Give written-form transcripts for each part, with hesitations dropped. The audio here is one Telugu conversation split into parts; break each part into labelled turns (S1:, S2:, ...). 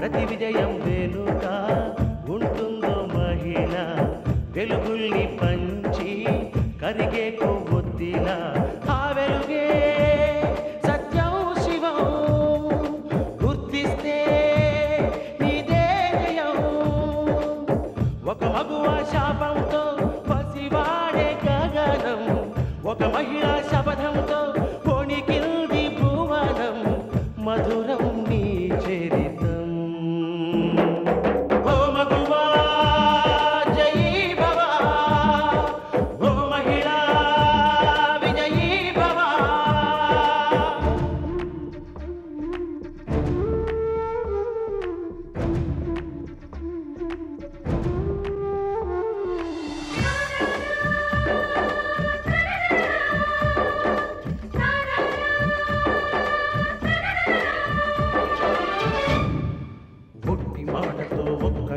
S1: ప్రతి విజయం వెనుక ఉంటుందో మహిళ వెలుగుల్ని పంచి కరిగే కొవ్వొత్తిలా ఆ వెలుగే సత్యం శివం గుర్తిస్తే నీదే జయం ఒక మగువ శాపంతో పసివాడే గగనం ఒక మహిళా శపథంతో కొణికిల్ది భువనం మధురం నీ చరితం ఓ మగువా జయీ భవ ఓ మహిళా విజయీ భవ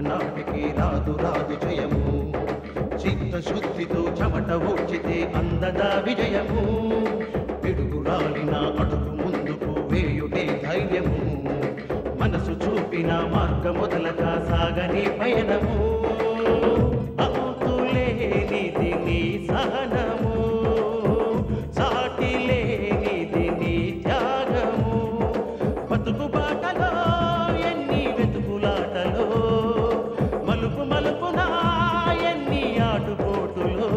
S1: నాటికి రాదు రాదు జయము చిత్తశుద్ధితో చెమట ఓడ్చితే అందదా విజయము పిడుగురాలిన అడుగు ముందుకు వేయుటే ధైర్యము మనసు చూపిన మార్గ మొదలగా సాగని పయనము అంతులేనిది నీ సహనము సాటి లేనిది నీ త్యాగము బతుకు బాటలో ఎన్ని వెతుకులాటలో మలుపు మలుపునా ఎన్ని ఆటుపోటులో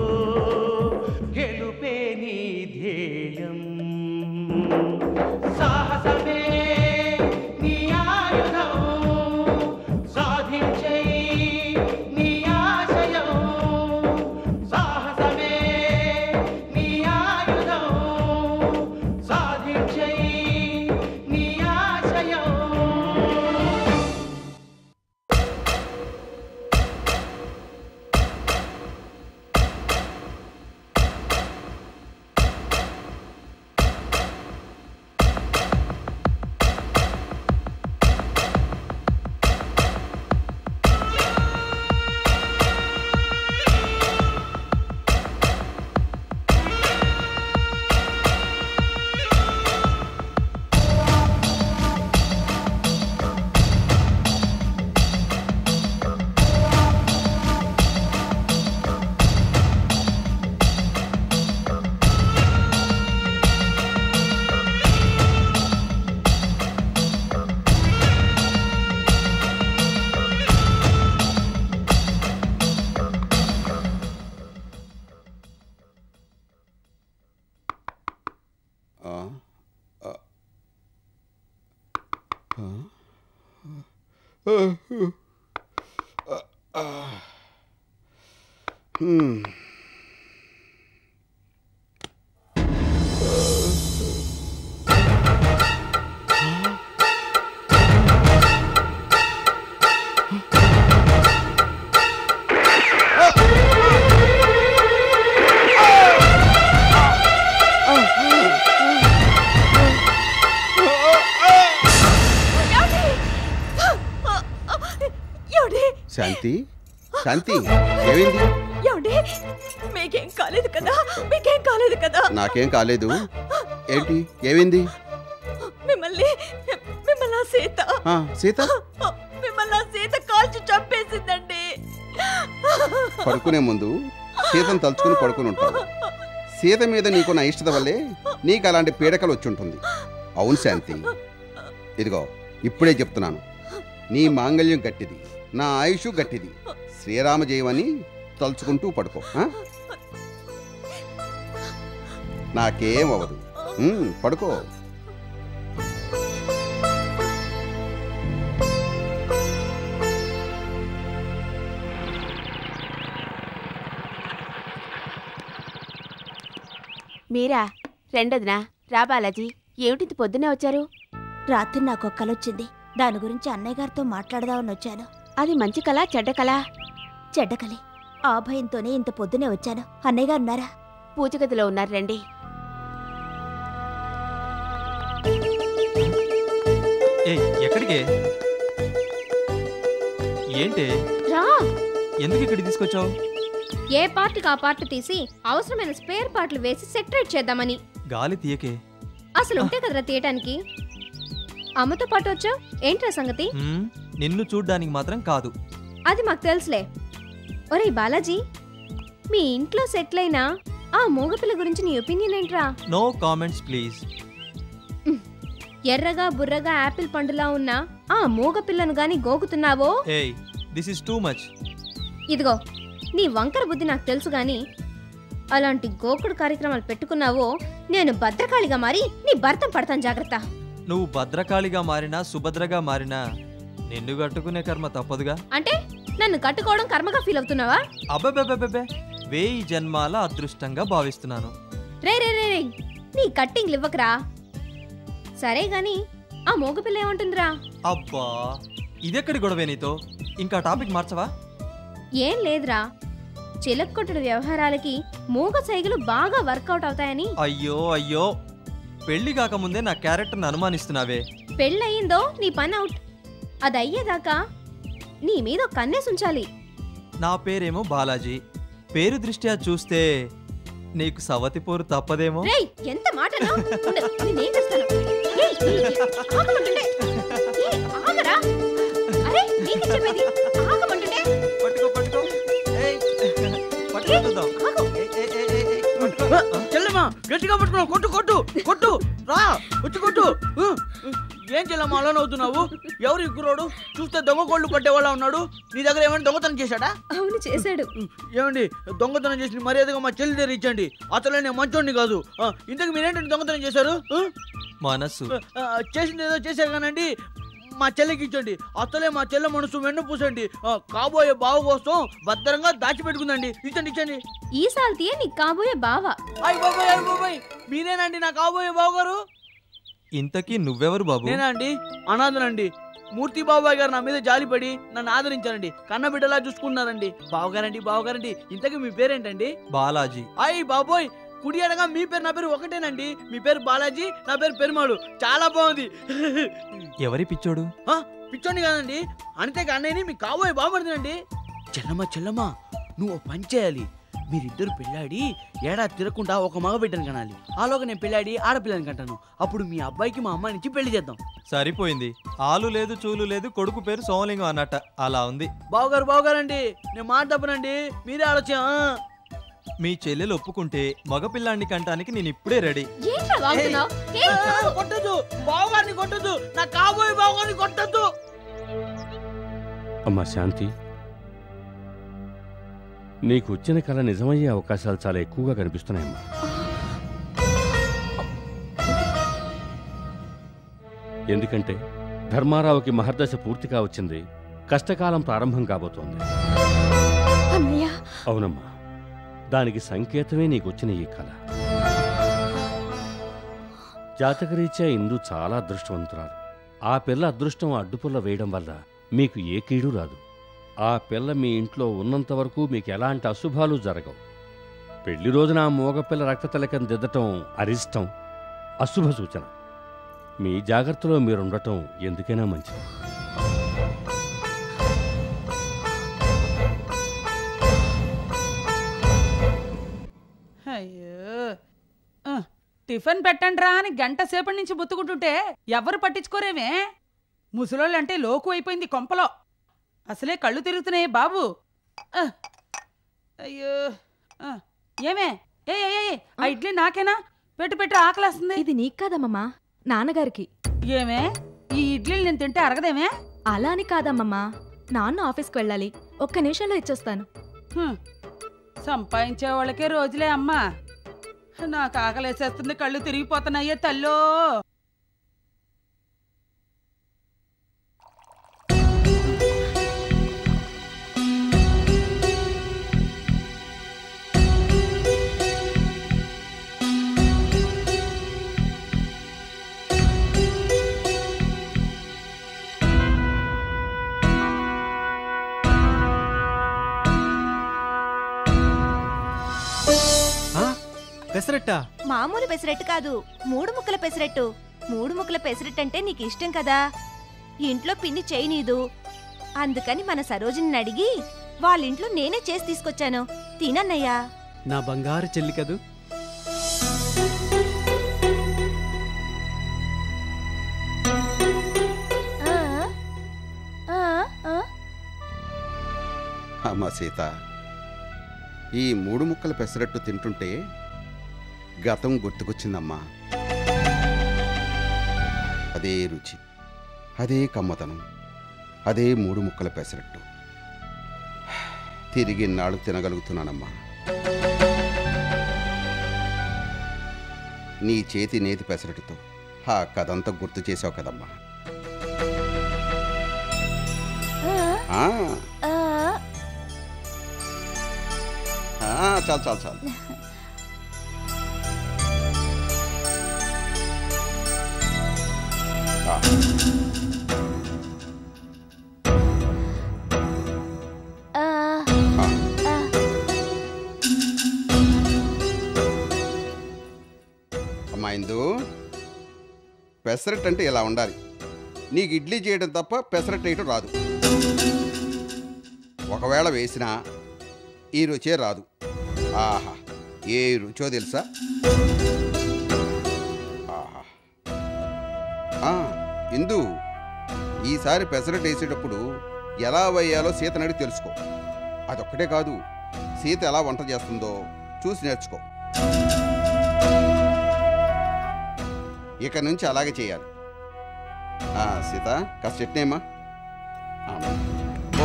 S1: గెలుపే నీ ధ్యేయం సాహసమే నీ ఆయుధం సాధించే నీ ఆశయం సాహసమే నీ ఆయుధం సాధించే నీ ఆశయం
S2: శాంతి శాంతి ఏమైంది?
S3: మీకేం కాలేదు కదా? మీకేం కాలేదు కదా?
S2: నాకేం కాలేదు. ఏంటి ఏమైంది?
S3: మిమ్మల్ని సీత
S2: సీత
S3: మిమ్మల్ని సీత కాల్చి చంపేసిందండి.
S2: పడుకునే ముందు సీతను తలుచుకుని పడుకుని ఉంటావు. సీత మీద నీకున్న ఇష్టత వల్లే నీకు అలాంటి పీడకలు వచ్చి ఉంటుంది. అవును శాంతి, ఇదిగో ఇప్పుడే చెప్తున్నాను, నీ మాంగళ్యం గట్టిది, నా ఆయుష్ గట్టిది. శ్రీరామ జయమని తలుచుకుంటూ పడుకో. నాకేం అవ్వదు, పడుకో.
S4: మీరా? రెండోదినా రా బాలాజీ. ఏమిటి పొద్దున్నే వచ్చారు?
S5: రాత్రి నాకు కలొచ్చింది. దాని గురించి అన్నయ్య గారితో మాట్లాడదామని వచ్చాను.
S4: అది మంచి కళ చెడ్డ కళ?
S5: చెడ్డ కళే. ఆ భయంతోనే ఇంత పొద్దునే వచ్చాను. అన్నయ్య గారు ఉన్నారా?
S4: పూజగదిలో ఉన్నారు, రండి.
S6: ఎక్కడికి? ఏంటి?
S7: రా.
S6: ఎందుకు ఇక్కడ తీసుకొచ్చావు?
S7: ఏ పార్ట్కి ఆ పార్ట్ తీసి అవసరమైన స్పేర్ పార్ట్లు వేసి సెటరేట్ చేద్దామని.
S6: గాలి తీయకే.
S7: అసలు ఉంటే కదరా తీయటానికి. అమ్మతో పాటు వచ్చావు, ఏంట్రా సంగతి?
S6: నిన్ను చూడ్డానికి మాత్రం కాదు.
S7: అది మాకు తెలుసులే. ఒరేయ్ బాలాజీ, మీ ఇంట్లో సెటిల్ అయినా ఆ మూగపిల్ల గురించి నీ ఒపీనియన్ ఏంట్రా?
S6: No comments please.
S7: ఎర్రగా బుర్రగా యాపిల్ పండులా ఉన్న ఆ మూగపిల్లను గాని గోకుతున్నావో?
S6: ఏయ్, దిస్ ఇస్ టూ మచ్.
S7: ఇదిగో, నీ వంకర బుద్ధి నాకు తెలుసు గాని అలాంటి గోకుడు కార్యక్రమాలు పెట్టుకున్నావో నేను భద్రకాళిగా మారి నీ భర్తం పడతాను, జాగ్రత్త.
S6: నువ్వు భద్రకాళిగా మారినా సుభద్రగా మారినా నిన్ను కట్టుకునే కర్మ తప్పదుగా.
S7: అంటే నన్ను కట్టుకోవడం కర్మగా ఫీల్ అవుతున్నావా?
S6: అబ్బబ్బబ్బబ్బే, 1000 జన్మాల అదృష్టంగా భావిస్తున్నాను.
S7: రే రే రే రే, నీ కట్టింగ్లు ఇవ్వకరా. సరే గాని ఆ మూగపిల్ల ఏమంటుందిరా?
S6: అబ్బా, ఇదెక్కడి గొడవే నీతో? ఇంకా టాపిక్ మార్చవా?
S7: ఏం లేదురా, చిలక్కొట్టుడు వ్యవహారాలకి మూగ సైగలు బాగా వర్కౌట్ అవుతాయని.
S6: అయ్యో అయ్యో, పెళ్లి కాకముందే నా క్యారెక్టర్ని అనుమానిస్తున్నావే.
S7: పెళ్ళయిందో నీ పని అవుట్. అది అయ్యేదాకా నీ మీద కన్నేసుంచాలి.
S6: నా పేరేమో బాలాజీ. పేరు దృష్ట్యా చూస్తే నీకు సవతి పోరు తప్పదేమో.
S7: రేయ్, ఎంత మాట అన్నావ్? ఉండు, నేనేం చేస్తాను? ఏయ్, ఆగమంటుంటే. ఏయ్, ఆగరా. అరే, నీకు చెప్పేది ఆగమంటుంటే.
S6: పట్టుకో పట్టుకో. ఏయ్, పట్టుకో చూద్దాం.
S7: ఆగు.
S8: చెల్లెమ్మా, గట్టిగా పట్టుకున్నావు. కొట్టు కొట్టు కొట్టు, రా వచ్చి కొట్టు. ఏం చెల్లెమ్మా అలా నవ్వుతున్నావు? ఎవరు ఇక్కురోడు? చూస్తే దొంగ కోళ్ళు పట్టేవాళ్ళ ఉన్నాడు. నీ దగ్గర ఏమైనా దొంగతనం చేశాడా?
S7: అవును, చేశాడు.
S8: ఏమండి, దొంగతనం చేసి మర్యాదగా మా చెల్లి దగ్గర ఇచ్చండి. అసలే నేను మంచోడిని కాదు. ఇంతకు మీరేంటండి దొంగతనం చేశారు?
S6: మనసు
S8: చేసింది ఏదో చేశారు కానండి, మా చెల్లికి ఇచ్చండి. అసలే మా చెల్లె మనసు వెన్ను పూసండి. కాబోయే బావ కోసం భద్రంగా దాచిపెట్టుకుందండి. ఇచ్చండి ఇచ్చండి.
S7: ఈ సాల్తీయే నీకు కాబోయే బావ.
S8: అయ్య బాబాయ్, అయ్య బాబాయ్, మీరేనండి నా కాబోయే బావ గారు?
S6: ఇంతకీ నువ్వెవరు బాబు?
S8: నేనా అండి? అనాథనండి. మూర్తి బాబాయ్ గారు నా మీద జాలిపడి నన్ను ఆదరించారండి. కన్నబిడ్డలా చూసుకున్నారండి. బావగారండి బావగారండి. ఇంతకీ మీ పేరేంటండి?
S6: బాలాజీ.
S8: అయ్యి బాబోయ్, కుడి అడగా మీ పేరు నా పేరు ఒకటేనండి. మీ పేరు బాలాజీ, నా పేరు పెరుమాడు. చాలా బాగుంది.
S6: ఎవరి పిచ్చోడు?
S8: పిచ్చోండి కాదండి, అంతేగా అన్నయ్యని మీకు కాబోయే బాగుపడుతుందండి. చెల్లమ్మ చెల్లమ్మ, నువ్వు ఓ పని చేయాలి. మీరిద్దరు పెళ్ళాడి ఏడాది తిరగకుండా ఒక మగబిడ్డను కనాలి. ఆలోగా నేను పెళ్ళాడి ఆడపిల్లని కంటాను. అప్పుడు మీ అబ్బాయికి మా అమ్మాయి నుంచి పెళ్లి చేద్దాం.
S6: సరిపోయింది. ఆలు లేదు చూలు లేదు, కొడుకు పేరు సోమలింగం అన్నట్ట. అలా ఉంది.
S8: బావగారు బావగారండి, నేను మాట తప్పనండి, మీరే ఆలోచన.
S6: మీ చెల్లెలు ఒప్పుకుంటే మగపిల్లాన్ని కంటానికి నేను ఇప్పుడే రెడీ.
S7: ఏంట్రా వాగుతున్నావ్? ఏయ్,
S8: కొట్టద్దు, బావగారిని కొట్టద్దు, నా కాబోయే బావగారిని కొట్టద్దు.
S9: అమ్మా శాంతి, నీకు వచ్చిన కళ నిజమయ్యే అవకాశాలు చాలా ఎక్కువగా కనిపిస్తున్నాయమ్మా. ఎందుకంటే ధర్మారావుకి మహర్దశ పూర్తిగా వచ్చింది. కష్టకాలం ప్రారంభం కాబోతోంది.
S3: అన్నయ్య,
S9: అవునమ్మా, దానికి సంకేతమే నీకొచ్చిన ఈ కళ. జాతకరీత్యా ఇందు చాలా అదృష్టవంతురాలు. ఆ పిల్ల అదృష్టం అడ్డుపుల్ల వేయడం వల్ల మీకు ఏ కీడు రాదు. ఆ పిల్ల మీ ఇంట్లో ఉన్నంత వరకు మీకు ఎలాంటి అశుభాలు జరగవు. పెళ్లి రోజున ఆ మోగపిల్ల రక్తతిలకం దిద్దటం అరిష్టం, అశుభ సూచన. మీ జాగ్రత్తలో మీరుండటం ఎందుకైనా మంచిది.
S1: అయ్యో, టిఫిన్ పెట్టండి రా అని గంట సేపటి నుంచి బుత్తుకుంటుంటే ఎవరు పట్టించుకోరేమే. ముసలోళ్ళంటే లోకు అయిపోయింది కొంపలో. అసలే కళ్ళు తిరుగుతున్నాయి బాబు. అయ్యో, ఏమే ఏ ఆ ఇడ్లీ నాకేనా? పెట్టు పెట్టు, ఆకలేస్తుంది.
S3: ఇది నీకు కాదమ్మమ్మా, నాన్నగారికి.
S1: ఏమే, ఈ ఇడ్లీలు నేను తింటే అరగదేమే?
S3: అలా అని కాదమ్మమ్మా, నాన్న ఆఫీస్కి వెళ్ళాలి. ఒక్క నిమిషంలో ఇచ్చేస్తాను.
S1: సంపాదించే వాళ్ళకే రోజులే అమ్మా. నాకు ఆకలేసేస్తుంది, కళ్ళు తిరిగిపోతున్నాయే తల్లో.
S10: పెసరట్టా?
S5: మామూలు పెసరట్టు కాదు, 3 ముక్కల పెసరట్టు. 3 ముక్కల పెసరట్టు అంటే నీకు ఇష్టం కదా. ఇంట్లో పిన్ని చేయనీదు. అందుకని మన సరోజిని అడిగి వాళ్ళింట్లో నేనే చేసి తీసుకొచ్చాను. తినన్నయ్యా.
S10: నా బంగారు చెల్లి కదూ.
S2: అమ్మా సీత, ఈ 3 ముక్కల పెసరట్టు తింటుంటే గతం గుర్తుకొచ్చిందమ్మా. అదే రుచి, అదే కమ్మతనం, అదే 3 ముక్కల పెసరట్టు తిరిగి నాడు తినగలుగుతున్నానమ్మా. నీ చేతి నేతి పెసరట్టుతో ఆ కథంతా గుర్తు చేసావు కదమ్మా. చాలు చాలు చాలు. అమ్మా ఇందు, పెసరట్టు అంటే ఇలా ఉండాలి. నీకు ఇడ్లీ చేయడం తప్ప పెసరట్టు వేయటం రాదు. ఒకవేళ వేసినా ఈ రుచే రాదు. ఆహా, ఏ రుచో తెలుసా? ఆహా. ఇందు, ఈసారి పెసరట్టు వేసేటప్పుడు ఎలా వేయాలో సీతని అడిగి తెలుసుకో. అదొక్కటే కాదు, సీత ఎలా వంట చేస్తుందో చూసి నేర్చుకో. ఇక నుంచి అలాగే చేయాలి. సీత, కాస్త చట్నీ అమ్మా.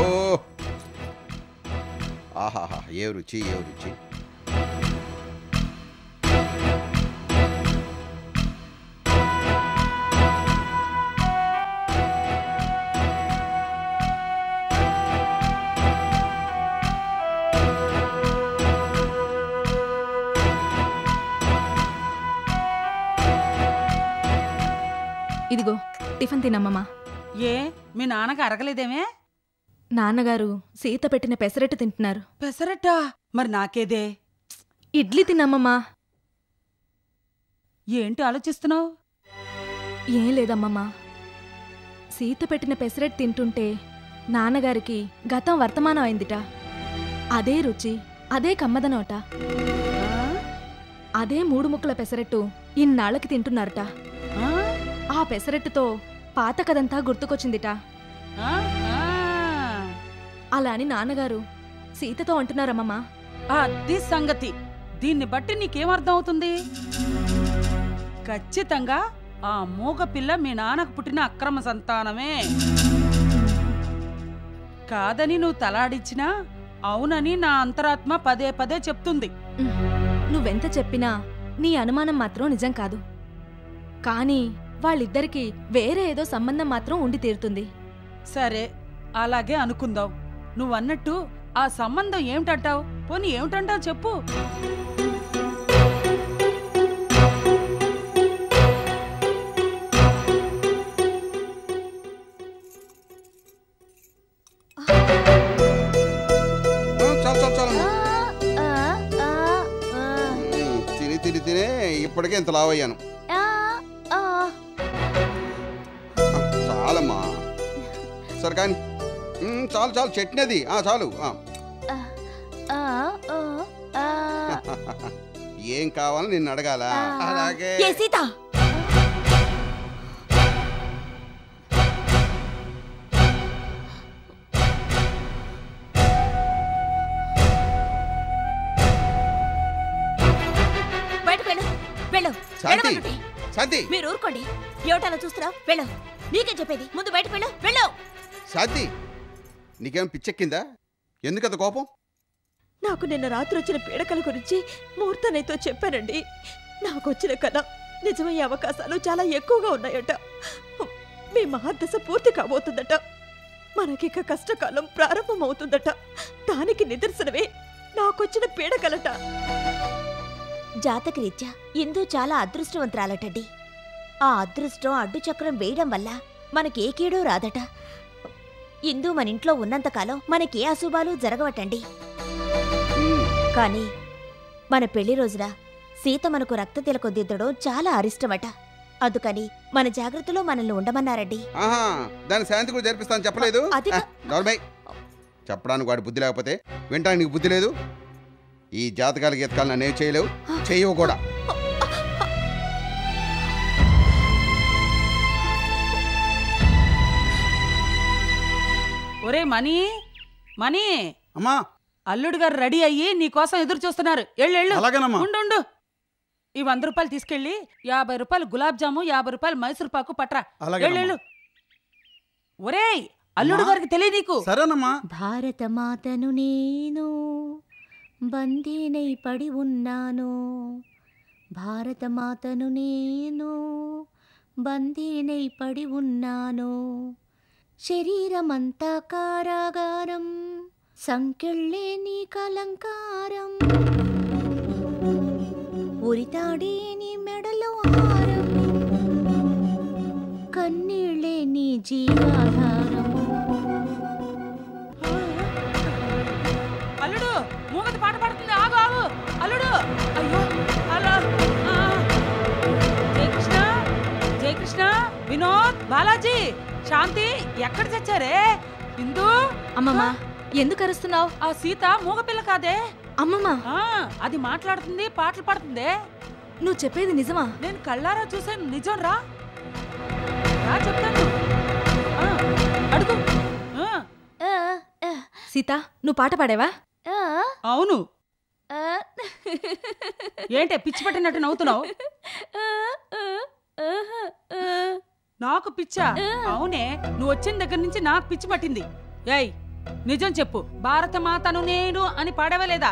S2: ఓ ఆహాహా, ఏ రుచి, ఏ రుచి.
S3: ఇదిగో టిఫిన్ తినమ్మా.
S1: ఏ మీ నాన్నకు అరగలేదేమే?
S3: నాన్నగారు సీత పెట్టిన పెసరట్టు తింటున్నారు.
S1: పెసరట్టా? మరి నాకేదే?
S3: ఇడ్లీ తినమ్మమ్మా.
S1: ఏంటి ఆలోచిస్తున్నావు?
S3: ఏం లేదమ్మమ్మా, సీత పెట్టిన పెసరట్టు తింటుంటే నాన్నగారికి గతం వర్తమానం అయిందిట. అదే రుచి, అదే కమ్మదనోట. అదే 3 ముక్కల పెసరట్టు ఇన్నాళ్ళకి తింటున్నారట. ఆ పెసరట్టుతో పాత కథంతా గుర్తుకొచ్చిందిట. అలా అని నాన్నగారు సీతతో అంటున్నారమ్మమ్మా.
S1: అది సంగతి. దీన్ని బట్టి నీకేమర్థం అవుతుంది? ఖచ్చితంగా ఆ మూగ పిల్ల మీ నాన్నకు పుట్టిన అక్రమ సంతానమే. కాదని నువ్వు తలాడిచ్చినా అవునని నా అంతరాత్మ పదే పదే చెప్తుంది.
S3: నువ్వెంత చెప్పినా నీ అనుమానం మాత్రం నిజం కాదు. కానీ వాళ్ళిద్దరికీ వేరే ఏదో సంబంధం మాత్రం ఉండి తీరుతుంది.
S1: సరే, అలాగే అనుకుందాం. నువ్వన్నట్టు ఆ సంబంధం ఏమిటంటావు? పోనీ ఏమిటంటావు చెప్పు.
S2: తిని తిని తినే ఇప్పటికే ఇంత లావయ్యాను. చాలమ్మా. సరే కానీ చాలు చాలు, చట్నీ అది చాలు. ఏం కావాలని నిన్ను అడగాల? అలాగే.
S5: సీత, బయటకు వెళ్ళు, వెళ్ళు.
S2: శాంతి, శాంతి,
S5: మీరు ఊరుకోండి. ఏమిటలా చూస్తున్నావు? వెళ్ళు. నీకేం చెప్పేది? ముందు బయటకు వెళ్ళు, వెళ్ళు.
S2: శాంతి, నీకేం పిచ్చెక్కిందా? ఎందుకంత కోపం?
S11: నాకు నిన్న రాత్రి వచ్చిన పీడకల గురించి ముహూర్తనైతో చెప్పానండి. నాకు వచ్చిన కథ నిజమయ్యే అవకాశాలు చాలా ఎక్కువగా ఉన్నాయట. మీ మహాదశ పూర్తి కాబోతుందట. మనకిక కష్టకాలం ప్రారంభమవుతుందట. దానికి నిదర్శనమే నాకొచ్చిన పీడకలట.
S5: జాతకరీత్యా ఇందు చాలా అదృష్టవంతురాలటండి. ఆ అదృష్టం అడ్డుచక్రం వేయడం వల్ల మనకే కీడు రాదట. ఇందు మన ఇంట్లో ఉన్నంతకాలం మనకే అశుభాలు జరగవటండి. కానీ మన పెళ్లి రోజున సీత మనకు రక్త తిలకొద్దిద్దడం చాలా అరిష్టమట. అందుకని మన జాగ్రత్తలో మనల్ని ఉండమన్నారండి.
S2: దాని శాంతి కూడా జరిపిస్తాను చెప్పలేదు? చెప్పడానికి వాడి బుద్ధి లేకపోతే వింటానికి నీకు బుద్ధి లేదు. ఈ జాతకాల గీతకాలు నన్నేం చేయలేవు, చేయవు కూడా.
S1: ఒరే మనీ, మనీ,
S12: అమ్మా
S1: అల్లుడు గారు రెడీ అయ్యి నీకోసం ఎదురు చూస్తున్నారు. ఎళ్ళు.
S12: అలాగేనమ్మా.
S1: ఉండు. ఈ 100 రూపాయలు తీసుకెళ్ళి 50 రూపాయలు గులాబ్ జాము, 50 రూపాయలు మైసూర్ పాకు పట్రా. ఎళ్ళు. ఒరేయ్, అల్లుడు గారికి తెలియదు నీకు.
S12: సరేనమ్మా.
S5: భారత మాతను నేను బందీనై పడి ఉన్నాను, భారత మాతను నేను బందీనై పడి ఉన్నాను, శరీరమంతా కారాగారం, సంకెళ్ళే నీ కలంకారం, ఉరితాడే నీ మెడలో హారం, కన్నీళ్ళే నీ జీవాధారం.
S1: అల్లుడు, మూగది పాట పాడుతుంది. ఆగు. అల్లుడు, అయ్యో అలా. జయకృష్ణ, వినోద్, బాలాజీ, శాంతి ఎక్కడ చచ్చారే? ఇందు.
S3: అమ్మమ్మ, ఎందుకు అరుస్తున్నావు?
S1: ఆ సీత మూగపిల్ల కాదే.
S3: అమ్మమ్మ,
S1: అది మాట్లాడుతుంది, పాటలు పాడుతుందే.
S3: నువ్వు చెప్పేది నిజమా?
S1: నేను కళ్ళారా చూసాను. నిజం రా చెప్తాను. అడుగు.
S3: సీత, నువ్వు పాట పాడేవా?
S1: అవును. ఏంటే పిచ్చి పట్టినట్టు నవ్వుతున్నావు? నాకు పిచ్చా? అవునే, నువ్వు వచ్చిన దగ్గర నుంచి నాకు పిచ్చి పట్టింది. ఏయ్, నిజం చెప్పు, భారత మాతను నేను అని పాడవా లేదా?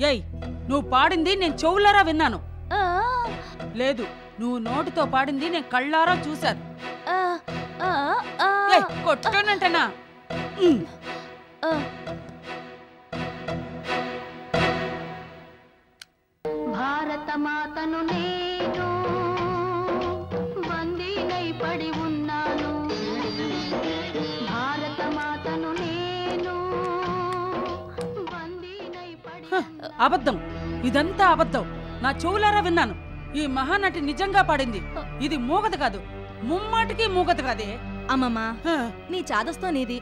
S1: ఏయ్, నువ్వు పాడింది నేను చెవులారా విన్నాను. లేదు, నువ్వు నోటితో పాడింది నేను కళ్ళారా చూశాను. కొట్టుకోనంటనా?
S13: భారత మాతను నేను బందీనై పడి ఉన్నాను, భారత మాతను నేను బందీనై పడి.
S1: అబద్ధం, ఇదంతా అబద్ధం. నా చెవులారా విన్నాను. ఈ మహానటి నిజంగా పాడింది. ఇది మూగత కాదు, ముమ్మాటికి మూగత కాదే.
S3: అమ్మమ్మ, నీ చాదస్తో నీది.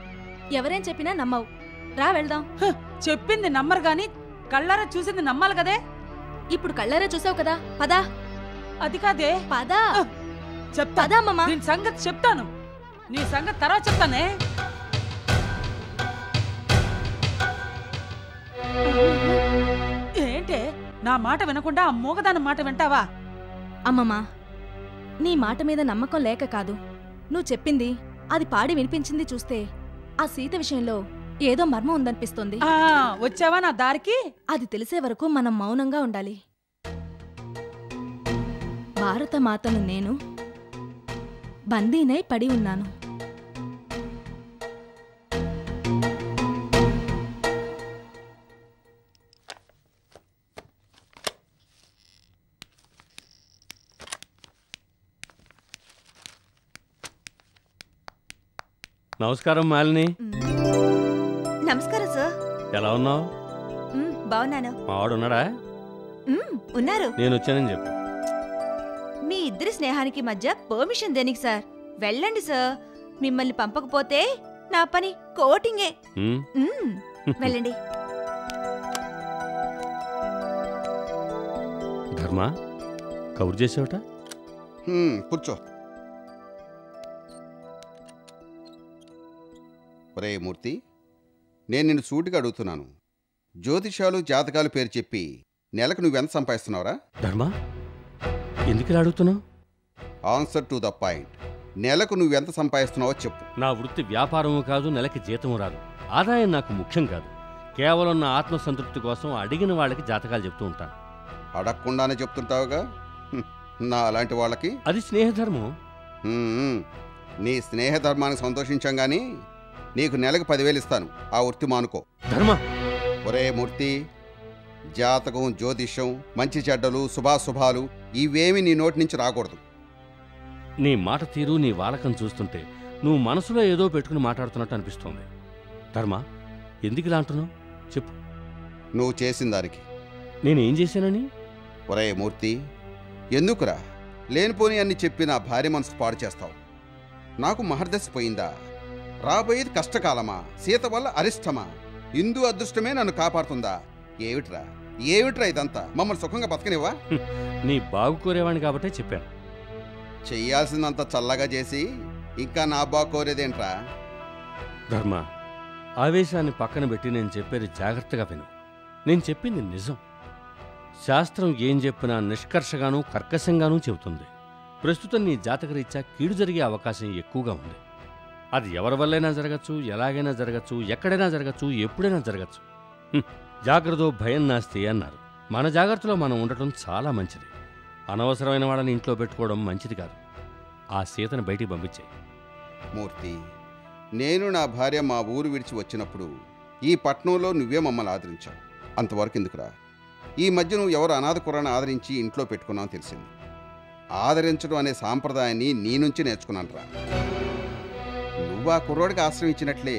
S3: ఎవరేం చెప్పినా నమ్మవు. రా వెళ్దాం.
S1: చెప్పింది నమ్మరు గాని కళ్ళారా చూసింది నమ్మాలి కదే.
S3: ఇప్పుడు కళ్ళారా చూసావు కదా, పదా.
S1: అది కాదే.
S3: పదా
S1: చెప్తా.
S3: అమ్మమ్మ,
S1: నీ సంగతి చెప్తాను. నీ సంగతి తర్వాత చెప్తానే. ఏంటే నా మాట వినకుండా ఆ మూగదాని మాట వింటావా?
S3: అమ్మమ్మ, నీ మాట మీద నమ్మకం లేక కాదు, నువ్వు చెప్పింది, అది పాడి వినిపించింది చూస్తే ఆ సీత విషయంలో ఏదో మర్మం ఉందనిపిస్తుంది.
S1: వచ్చావా నా దారికి?
S3: అది తెలిసే వరకు మనం మౌనంగా ఉండాలి. భారత మాతను నేను బందీనై పడి ఉన్నాను.
S9: నమస్కారం మాలిని.
S5: నమస్కారం సార్.
S9: ఎలా ఉన్నావు?
S5: బాగున్నాను.
S9: మావాడు ఉన్నాడా?
S5: ఉన్నారు.
S9: నేను వచ్చానని చెప్పు.
S5: మీ ఇద్దరి స్నేహానికి మధ్య పర్మిషన్ దేనికి సార్? వెళ్ళండి సార్. మిమ్మల్ని పంపకపోతే నా పని కోటింగే. వెళ్ళండి.
S9: ధర్మ, కబురు చేసావట?
S2: కూర్చో. ఒరే మూర్తి, నేను నిన్ను సూటిగా అడుగుతున్నాను. జ్యోతిషాలు జాతకాలు పేరు చెప్పి నెలకు నువ్వెంత సంపాదిస్తున్నావురా?
S9: ధర్మ, ఎందుకు ఇలా అడుగుతున్నావు?
S2: Answer to the point. నెలకు నువ్వెంత సంపాదిస్తున్నావో చెప్పు.
S9: నా వృత్తి వ్యాపారము కాదు, నెలకి జీతము రాదు. ఆదాయం నాకు ముఖ్యం కాదు. కేవలం నా ఆత్మసంతృప్తి కోసం అడిగిన వాళ్ళకి జాతకాలు చెప్తూ ఉంటాను.
S2: అడగకుండానే చెప్తుంటావుగా నా అలాంటి వాళ్ళకి.
S9: అది స్నేహధర్మం.
S2: నీ స్నేహధర్మానికి సంతోషించాం గానీ నీకు నెలకు 10,000 ఇస్తాను. ఆ వృత్తి మానుకో.
S9: ధర్మ.
S2: ఒరే మూర్తి, జాతకం, జ్యోతిష్యం, మంచి చెడ్డలు, శుభాశుభాలు ఇవేమి నీ నోటి నుంచి రాకూడదు.
S9: నీ మాట తీరు, నీ వాలకం చూస్తుంటే నువ్వు మనసులో ఏదో పెట్టుకుని మాట్లాడుతున్నట్టు అనిపిస్తోంది. ధర్మ, ఎందుకు ఇలా అంటున్నావు చెప్పు.
S2: నువ్వు చేసిన దానికి.
S9: నేనేం చేశానని?
S2: ఒరే మూర్తి, ఎందుకురా లేనిపోని అన్ని చెప్పి నా భార్య మనసు పాడు చేస్తావు? నాకు మహర్దశ పోయిందా? రాబోయేది కష్టకాలమా? సీత వల్ల అరిష్టమా? ఇందు అదృష్టమే నన్ను కాపాడుతుందా? ఏమిట్రా ఇదంతా? మమ్మల్ని సుఖంగా బతకనివ్వా?
S9: నీ బాగు కోరేవాణ్ణి కాబట్టే చెప్పాను.
S2: చెయ్యాల్సిందంత చల్లగా చేసి ఇంకా నా బాగు కోరేదేంట్రా?
S9: ధర్మ, ఆవేశాన్ని పక్కన పెట్టి నేను చెప్పేది జాగ్రత్తగా విను. నేను చెప్పింది నిజం. శాస్త్రం ఏం చెప్పినా నిష్కర్షగానూ కర్కశంగానూ చెబుతుంది. ప్రస్తుతం నీ జాతకరీత్యా కీడు జరిగే అవకాశం ఎక్కువగా ఉంది. అది ఎవరి వల్లైనా జరగచ్చు, ఎలాగైనా జరగచ్చు, ఎక్కడైనా జరగచ్చు, ఎప్పుడైనా జరగచ్చు. జాగ్రత్త భయం నాస్తి అన్నారు. మన జాగ్రత్తలో మనం ఉండటం చాలా మంచిది. అనవసరమైన వాళ్ళని ఇంట్లో పెట్టుకోవడం మంచిది కాదు. ఆ సీతను బయటికి పంపించాయి.
S2: మూర్తి, నేను నా భార్య మా ఊరు విడిచి వచ్చినప్పుడు ఈ పట్నంలో నువ్వే మమ్మల్ని ఆదరించావు. అంతవరకు ఎందుకురా? ఈ మధ్య నువ్వు ఎవరు అనాథ కుర్రాన్ని ఆదరించి ఇంట్లో పెట్టుకున్నావు తెలిసింది. ఆదరించడం అనే సాంప్రదాయాన్ని నీ నుంచి నేర్చుకున్నాను రా. నువ్వు ఆ కుర్రోడికి ఆశ్రయం ఇచ్చినట్లే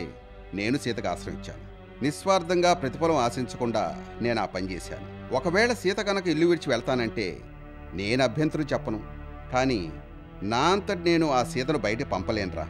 S2: నేను సీతకు ఆశ్రయం ఇచ్చాను. నిస్వార్థంగా ప్రతిఫలం ఆశించకుండా నేను ఆ పని చేశాను. ఒకవేళ సీత కనుక ఇల్లు విడిచి వెళ్తానంటే నేను అభ్యంతరం చెప్పను, కానీ నా అంతటి నేను ఆ సీతను బయట పంపలేనురా.